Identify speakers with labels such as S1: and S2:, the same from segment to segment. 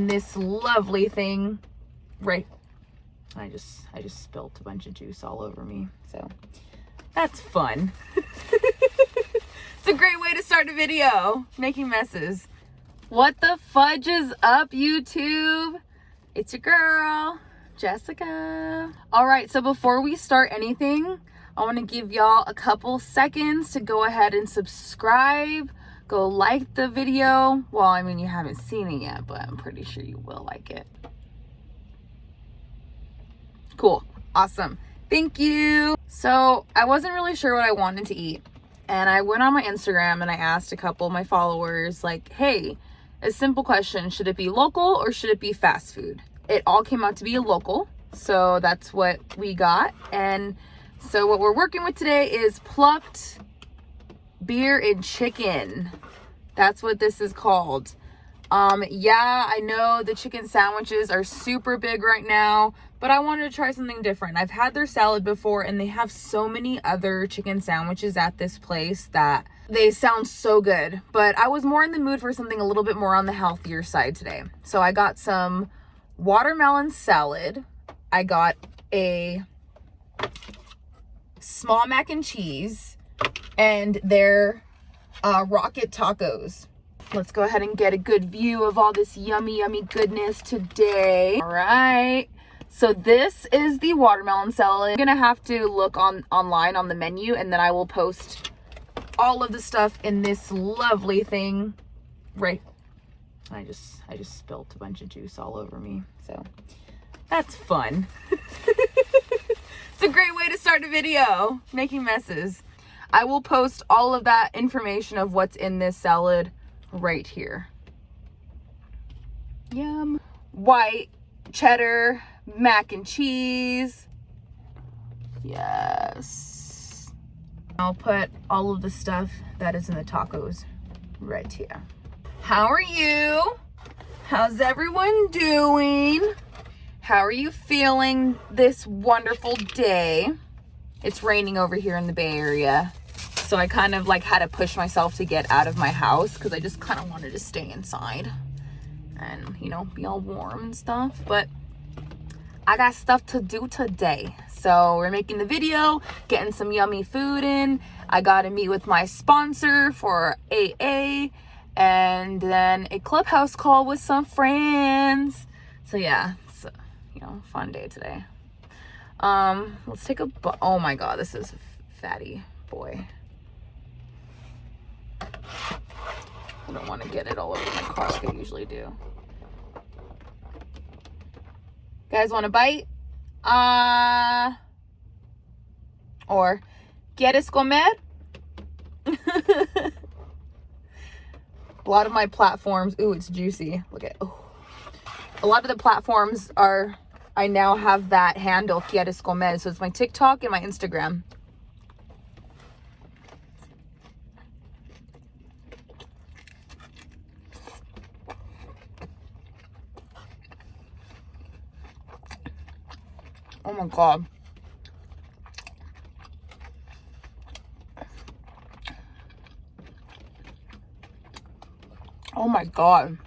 S1: This lovely thing right. I just spilled a bunch of juice all over me, so that's fun. It's a great way to start a video, making messes. What the fudge is up, YouTube? It's your girl, Jessica. All right, so before we start anything, I want to give y'all a couple seconds to go ahead and subscribe. Go like the video. Well, I mean, you haven't seen it yet, but I'm pretty sure you will like it. Cool. Awesome. Thank you. So I wasn't really sure what I wanted to eat. And I went on my Instagram and I asked a couple of my followers, like, hey, a simple question. Should it be local or should it be fast food? It all came out to be a local. So that's what we got. And so what we're working with today is Plucked beer and chicken. That's what this is called. Yeah, I know the chicken sandwiches are super big right now, but I wanted to try something different. I've had their salad before and they have so many other chicken sandwiches at this place that they sound so good, but I was more in the mood for something a little bit more on the healthier side today. So I got some watermelon salad. I got a small mac and cheese and their rocket tacos. Let's go ahead and get a good view of all this yummy, yummy goodness today. All right. So this is the watermelon salad. I'm gonna have to look online on the menu, and then I will post all of the stuff in this lovely thing right. I just spilled a bunch of juice all over me, so that's fun. It's a great way to start a video, making messes. I will post all of that information of what's in this salad right here. Yum. White cheddar mac and cheese. Yes. I'll put all of the stuff that is in the tacos right here. How are you? How's everyone doing? How are you feeling this wonderful day? It's raining over here in the Bay Area. So I kind of like had to push myself to get out of my house because I just kind of wanted to stay inside and, you know, be all warm and stuff. But I got stuff to do today. So we're making the video, getting some yummy food in. I got to meet with my sponsor for AA and then a clubhouse call with some friends. So yeah, it's a, you know, fun day today. Let's take a oh my god, this is fatty boy. I don't want to get it all over my car like I usually do. Guys, want a bite? Or ¿Quieres comer? A lot of my platforms, ooh, it's juicy. Look at, oh. A lot of the platforms are, I now have that handle, ¿Quieres comer? So it's my TikTok and my Instagram. Oh my god. Oh my god.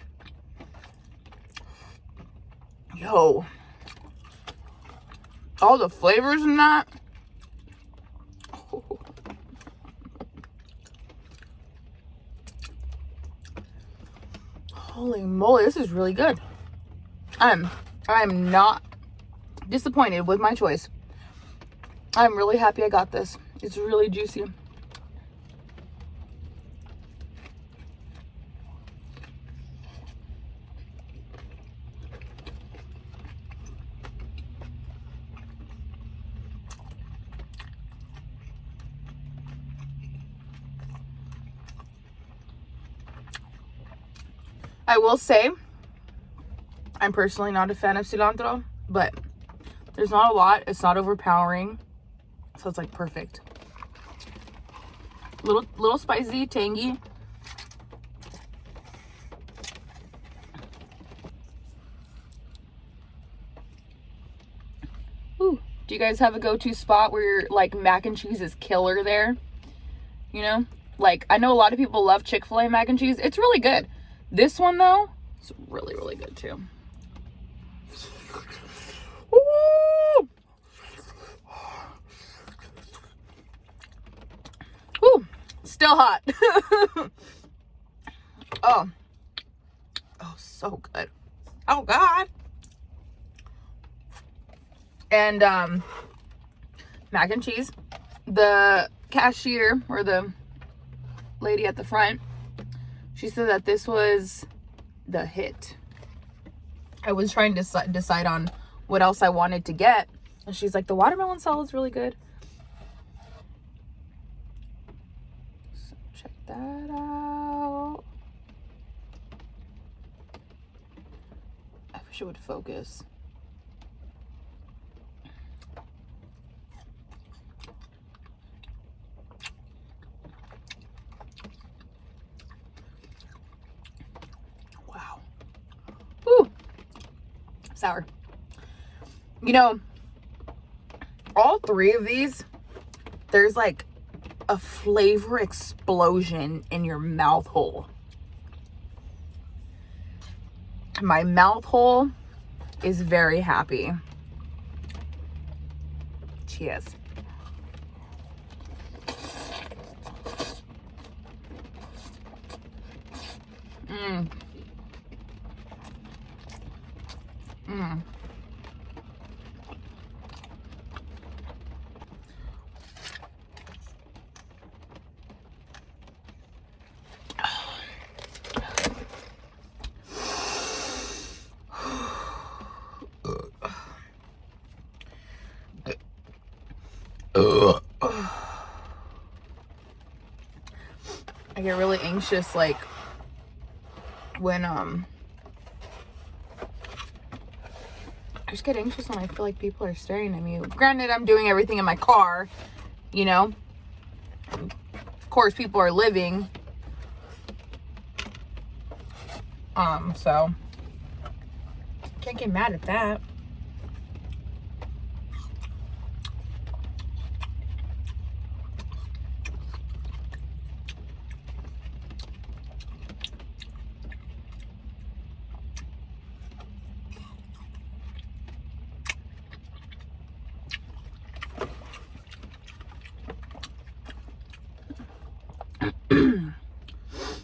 S1: Yo. All the flavors in that. Oh. Holy moly, this is really good. I'm not disappointed with my choice. I'm really happy I got this. It's really juicy. I will say, I'm personally not a fan of cilantro, but there's not a lot. It's not overpowering. So it's like perfect. Little spicy, tangy. Ooh. Do you guys have a go-to spot where your like mac and cheese is killer there? You know? Like, I know a lot of people love Chick-fil-A mac and cheese. It's really good. This one though, It's really, really good too. Ooh! Ooh, still hot. Oh, so good. Oh God. And mac and cheese. The cashier, or the lady at the front, she said that this was the hit. I was trying to decide on what else I wanted to get, and she's like, the watermelon salad's really good. So check that out. I wish it would focus. Wow. Ooh. Sour. You know, all three of these, there's like a flavor explosion in your mouth hole. My mouth hole is very happy. Cheers. Mmm. Mmm. I get really anxious, like, when, I just get anxious when I feel like people are staring at me. Granted, I'm doing everything in my car, you know? Of course, people are living. So, can't get mad at that.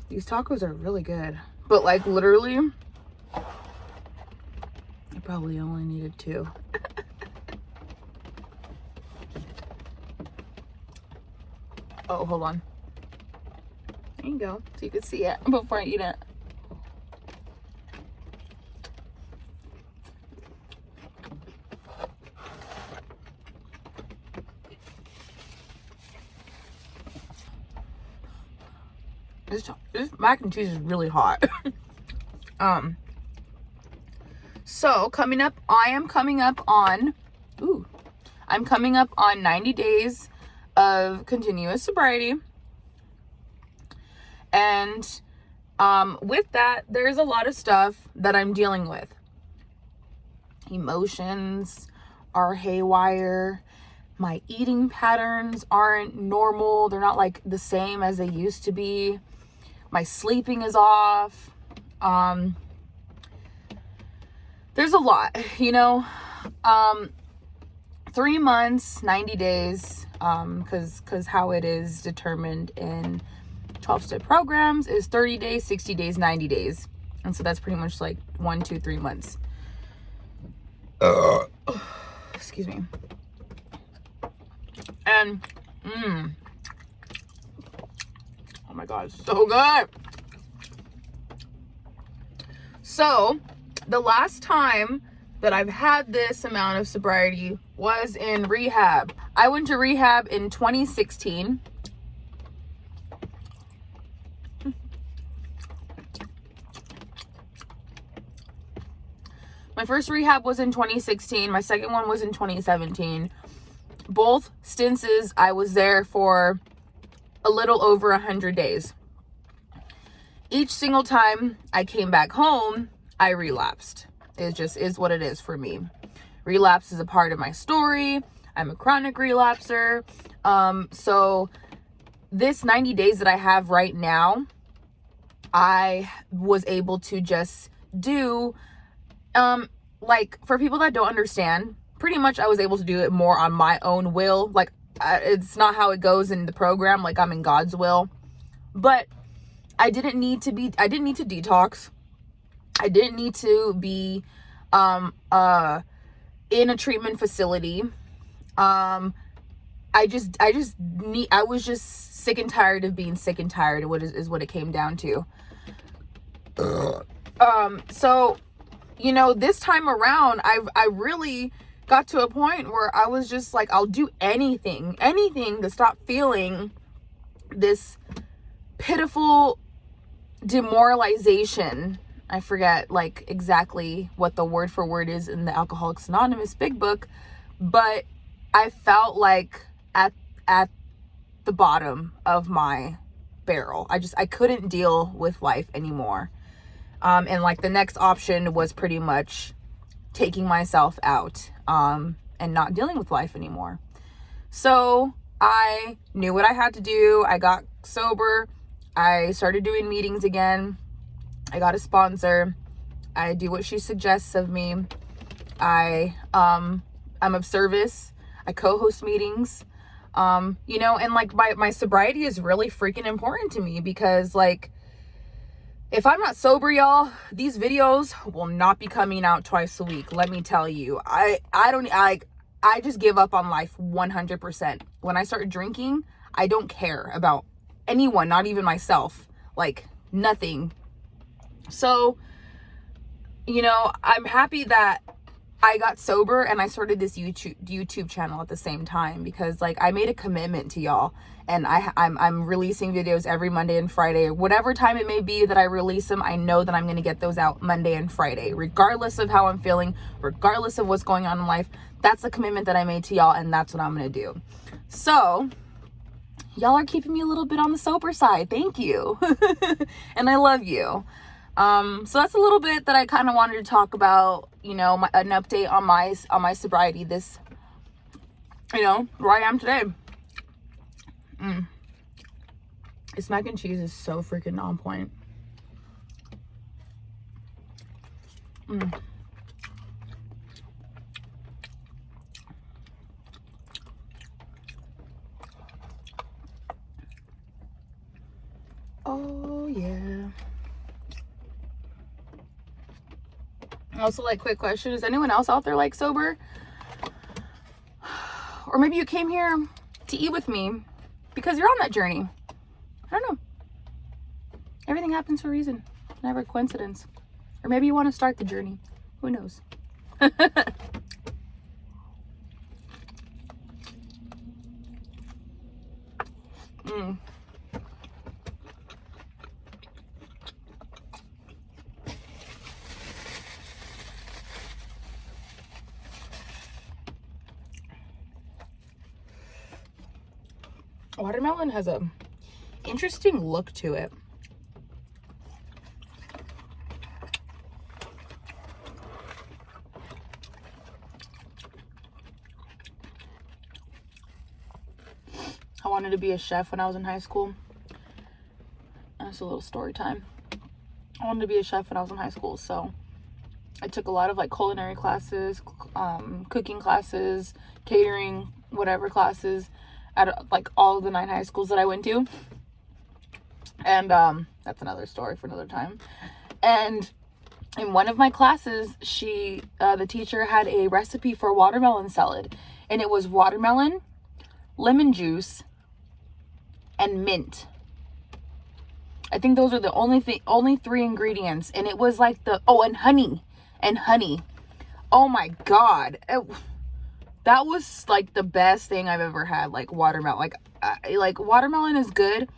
S1: These tacos are really good, but like literally I probably only needed 2. Oh, hold on. There you go, so you can see it before I eat it. This mac and cheese is really hot. So coming up, I'm coming up on 90 days of continuous sobriety. And with that, there's a lot of stuff that I'm dealing with. Emotions are haywire. My eating patterns aren't normal. They're not like the same as they used to be. My sleeping is off. There's a lot, you know. 3 months, 90 days, because how it is determined in 12-step programs is 30 days, 60 days, 90 days. And so that's pretty much like 1, 2, 3 months. Excuse me. And, oh my God, it's so good. So, the last time that I've had this amount of sobriety was in rehab. I went to rehab in 2016. My first rehab was in 2016. My second one was in 2017. Both stints, I was there for a little over 100 days. Each single time I came back home, I relapsed. It just is what it is for me. Relapse is a part of my story. I'm a chronic relapser. So this 90 days that I have right now, I was able to just do, like, for people that don't understand, pretty much I was able to do it more on my own will. Like, it's not how it goes in the program. Like, I'm in God's will. But I didn't need to detox. I didn't need to be in a treatment facility. I was just sick and tired of being sick and tired, is what it came down to. So, you know, this time around, I really got to a point where I was just like, I'll do anything to stop feeling this pitiful demoralization. I forget like exactly what the word for word is in the Alcoholics Anonymous big book, but I felt like at the bottom of my barrel. I couldn't deal with life anymore. And like the next option was pretty much taking myself out, and not dealing with life anymore. So I knew what I had to do. I got sober. I started doing meetings again. I got a sponsor. I do what she suggests of me. I'm of service. I co-host meetings. You know, and like my sobriety is really freaking important to me, because like, if I'm not sober, y'all, these videos will not be coming out twice a week. Let me tell you, I just give up on life 100%. When I start drinking, I don't care about anyone, not even myself, like nothing. So, you know, I'm happy that I got sober and I started this YouTube channel at the same time, because like I made a commitment to y'all, and I'm releasing videos every Monday and Friday, whatever time it may be that I release them. I know that I'm going to get those out Monday and Friday, regardless of how I'm feeling, regardless of what's going on in life. That's a commitment that I made to y'all, and that's what I'm going to do. So y'all are keeping me a little bit on the sober side. Thank you. And I love you. So that's a little bit that I kind of wanted to talk about, you know, an update on my sobriety, this, you know, where I am today. This mac and cheese is so freaking on point. Oh yeah. Also, like, quick question, is anyone else out there like sober? Or maybe you came here to eat with me because you're on that journey. I don't know. Everything happens for a reason, never a coincidence. Or maybe you want to start the journey. Who knows? Watermelon has a interesting look to it. I wanted to be a chef when I was in high school. That's a little story time. I wanted to be a chef when I was in high school, so I took a lot of like culinary classes, cooking classes, catering, whatever classes at like all of the 9 high schools that I went to. And that's another story for another time. And in one of my classes, the teacher had a recipe for watermelon salad, and it was watermelon, lemon juice, and mint. I think those are the only 3 ingredients, and it was like and honey. Oh my god, that was like the best thing I've ever had. Like watermelon, like watermelon is good,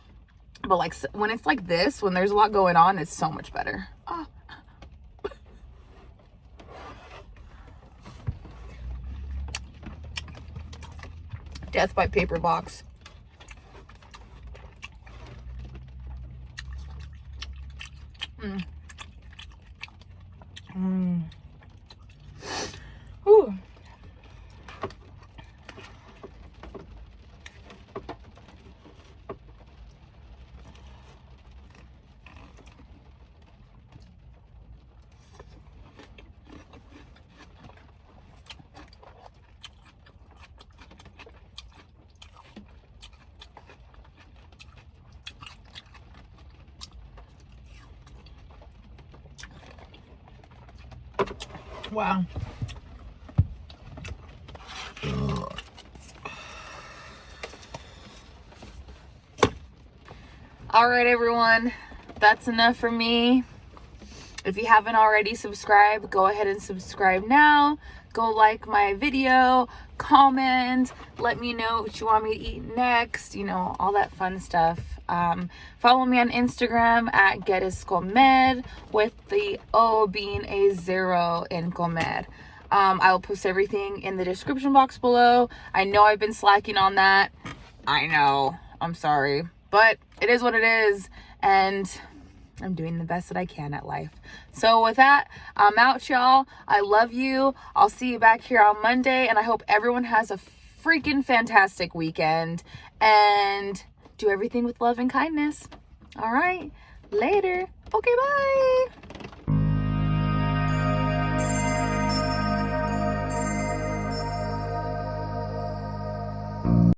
S1: but like when it's like this, when there's a lot going on, it's so much better. Oh. Death by paper box. Ooh. Wow. All right, everyone, that's enough for me. If you haven't already subscribed, go ahead and subscribe now. Go like my video, comment, let me know what you want me to eat next, you know, all that fun stuff. Follow me on Instagram at getiscomed, with the O being a 0 in comed. I will post everything in the description box below. I know I've been slacking on that. I know. I'm sorry. But it is what it is. And I'm doing the best that I can at life. So with that, I'm out, y'all. I love you. I'll see you back here on Monday. And I hope everyone has a freaking fantastic weekend. And do everything with love and kindness. All right. Later. Okay, bye.